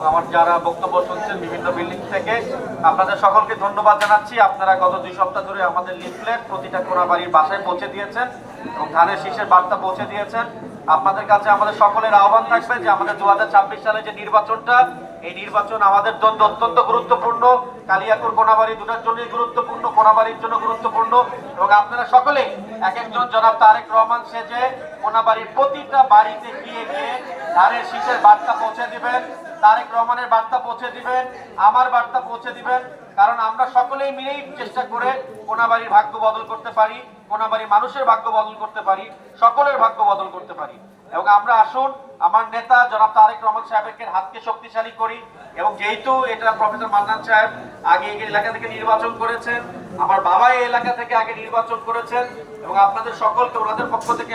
আমার যারা বক্তব্য শুনছেন বিভিন্ন বিল্ডিং থেকে আপনাদের সকলকে ধন্যবাদ জানাচ্ছি। আপনারা গত 2 সপ্তাহ ধরে আমাদের লিফলেট প্রতিটা কোনাবাড়ির বাসায় পৌঁছে দিয়েছেন এবং ধানের শীষের বার্তা পৌঁছে দিয়েছেন। আপনাদের কাছে আমাদের সকলের আহ্বান থাকবে যে আমাদের 2026 সালে যে নির্বাচনটা, এই নির্বাচন আমাদের জন্য অত্যন্ত গুরুত্বপূর্ণ। কালিয়াকৈর কোনাবাড়ি দুটার জন্যই গুরুত্বপূর্ণ, কোনাবাড়ির জন্য গুরুত্বপূর্ণ। এবং আপনারা সকলে এক একজন জনাব তারেক রহমান সেজে কোনাবাড়ির প্রতিটা বাড়িতে গিয়ে গিয়ে ধানের শীষের বার্তা পৌঁছে দিবেন, তারেক রহমানের বার্তা পৌঁছে দিবেন, আমার বার্তা পৌঁছে দিবেন। কারণ আমরা সকলেই মিলেই চেষ্টা করে কোনাবাড়ির ভাগ্য বদল করতে পারি, কোনাবাড়ির মানুষের ভাগ্য বদল করতে পারি, সকলের ভাগ্য বদল করতে পারি। এবং আমরা আসুন আমার নেতা জনাব তারেক রহমান সাহেবের হাতকে শক্তিশালী করি। এবং যেহেতু এটা প্রফেসর মান্নান সাহেব আগে এই এলাকা থেকে নির্বাচন করেছেন, আমার বাবা এই এলাকা থেকে আগে নির্বাচন করেছেন, এবং আপনাদের সকলকে ওনাদের পক্ষ থেকে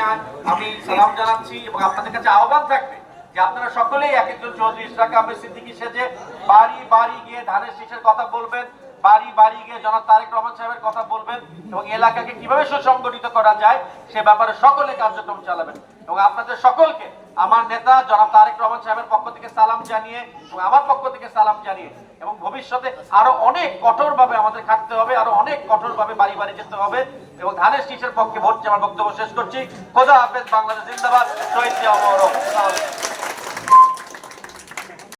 আমি সালাম জানাচ্ছি। এবং আপনাদের কাছে আহ্বান থাকবে যে আপনারা সকলেই এক একজন চৌধুরী ইশরাক আহমেদ সিদ্দিকী সেজে বাড়ি বাড়ি গিয়ে ধানের শীষের কথা বলবেন, বাড়ি বাড়ি গিয়ে জনাব তারেক রহমান সাহেবের কথা বলবেন এবং এলাকাকে কিভাবে সুসংগঠিত করা যায় সে ব্যাপারে সকলে কার্যক্রম চালাবেন। এবং আপনাদের সকলকে আমার নেতা জনাব তারেক রহমান সাহেবের পক্ষ থেকে সালাম জানিয়ে এবং আমার পক্ষ থেকে সালাম জানিয়ে, এবং ভবিষ্যতে আরো অনেক কঠোরভাবে আমাদের খাটতে হবে, আরো অনেক কঠোরভাবে বাড়ি বাড়ি যেতে হবে এবং ধানের শীষের পক্ষে ভোট। আমার বক্তব্য শেষ করছি। খোদা হাফেজ। বাংলাদেশ জিন্দাবাদ। শহীদ জিয়া অমর।